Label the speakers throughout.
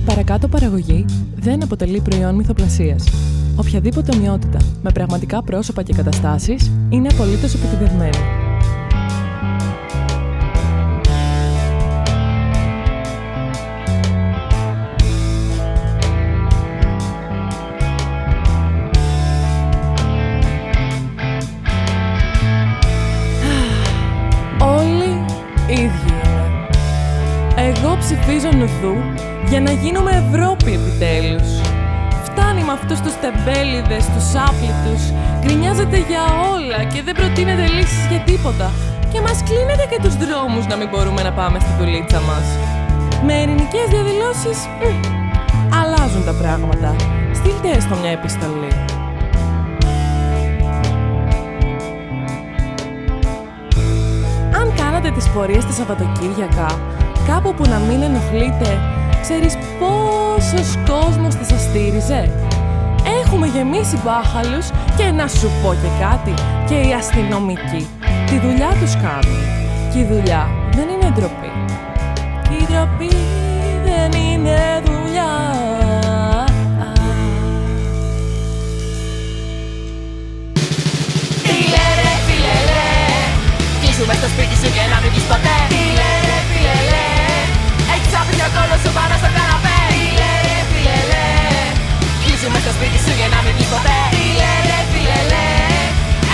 Speaker 1: παρακάτω παραγωγή δεν αποτελεί προϊόν μυθοπλασίας. Οποιαδήποτε ομοιότητα με πραγματικά πρόσωπα και καταστάσεις είναι απολύτως επιτυχημένη. Όλοι ίδιοι είναι. Εγώ ψηφίζω Νουδού για να γίνουμε Ευρώπη επιτέλους. Φτάνει με αυτούς τους τεμπέληδες, τους άπλητους, γκρινιάζετε για όλα και δεν προτείνετε λύσεις για τίποτα. Και μας κλείνετε και τους δρόμους να μην μπορούμε να πάμε στη δουλίτσα μας. Με ειρηνικές διαδηλώσεις, αλλάζουν τα πράγματα. Στείλτε έστω μια επιστολή. Αν κάνατε τις πορείες τα Σαββατοκύριακα, κάπου που να μην ενοχλείτε, ξέρεις πόσος κόσμος θα σας στήριζε? Έχουμε γεμίσει μπάχαλους και να σου πω και κάτι, και οι αστυνομικοί τη δουλειά τους κάνουν. Και η δουλειά δεν είναι ντροπή. Και η ντροπή δεν είναι δουλειά.
Speaker 2: Τι λέρε φιλελέ, κλείσου μες στο σπίτι σου και να μην βγεις ποτέ. Τι λέρε φιλελέ, έχεις άφησε ο κόλλος σου πάνω στο καναπέ. Τι λέρε φιλελέ, κλείσου μες στο σπίτι σου και να μην βγεις ποτέ. Τι λέρε φιλελέ,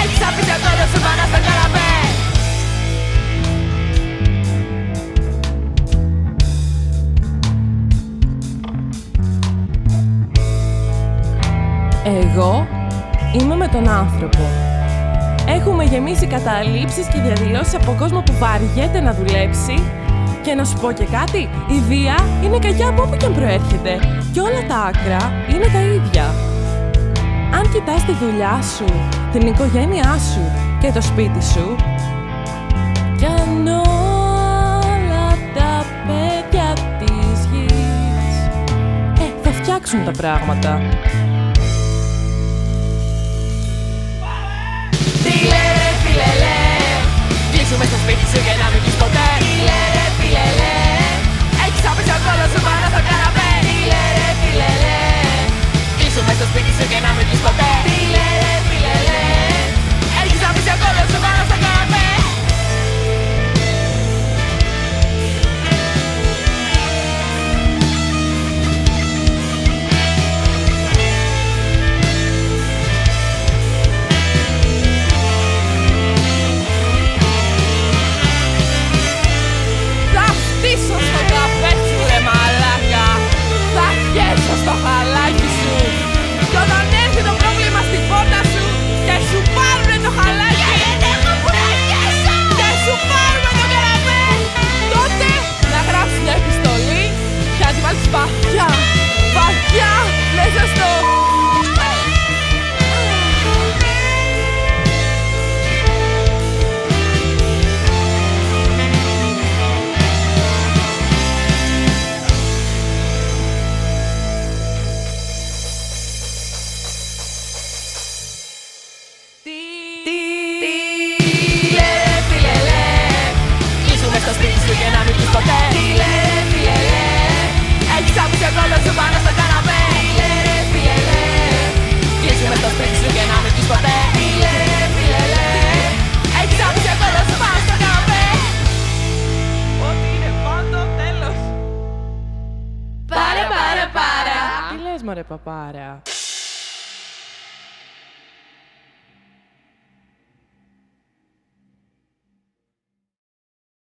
Speaker 2: έχεις άφησε ο κόλλος σου πάνω στο καναπέ.
Speaker 1: Εγώ είμαι με τον άνθρωπο. Έχουμε γεμίσει καταλήψεις και διαδηλώσεις από κόσμο που βαριέται να δουλέψει. Και να σου πω και κάτι, η βία είναι κακιά από όπου και αν προέρχεται. Και όλα τα άκρα είναι τα ίδια. Αν κοιτάς τη δουλειά σου, την οικογένειά σου και το σπίτι σου, κι αν όλα τα παιδιά της γης, θα φτιάξουν τα πράγματα.
Speaker 2: Τι λέρε φιλελέ, κλείσου μες στο σπίτι σου και να μην βγεις ποτέ. Τι λέρε φιλελέ, έχεις άφησε ο κόλλος σου πάνω στο καναπέ. Τι λέρε φιλελέ, κλείσου μες στο σπίτι σου και να μην βγεις ποτέ. Τι λέρε φιλελέ, έχεις άφησε ο κόλλος σου πάνω στο καναπέ. Στο χαλάκι σου. Κι όταν έρθει το πρόβλημα στην πόρτα σου και σου πάρουνε το χαλάκι και σου πάρουνε το καραβέ, τότε να γράψεις μια επιστολή και να τη βάλεις βαθιά, βαθιά μέσα στο... Και να μην βγεις ποτέ. Τι λέρε φιλελέ, έχεις άφησε ο κόλλος σου πάνω στο καναπέ. Τι λέρε φιλελέ, κλείσου μες στο σπίτι σου και να μην βγεις ποτέ. Τι λέρε φιλελέ, έχεις άφησε ο κόλλος σου πάνω στο καναπέ. Ό,τι είναι πάντο, τέλος. Πάρε.
Speaker 1: Τι λες μωρέ παπάρα?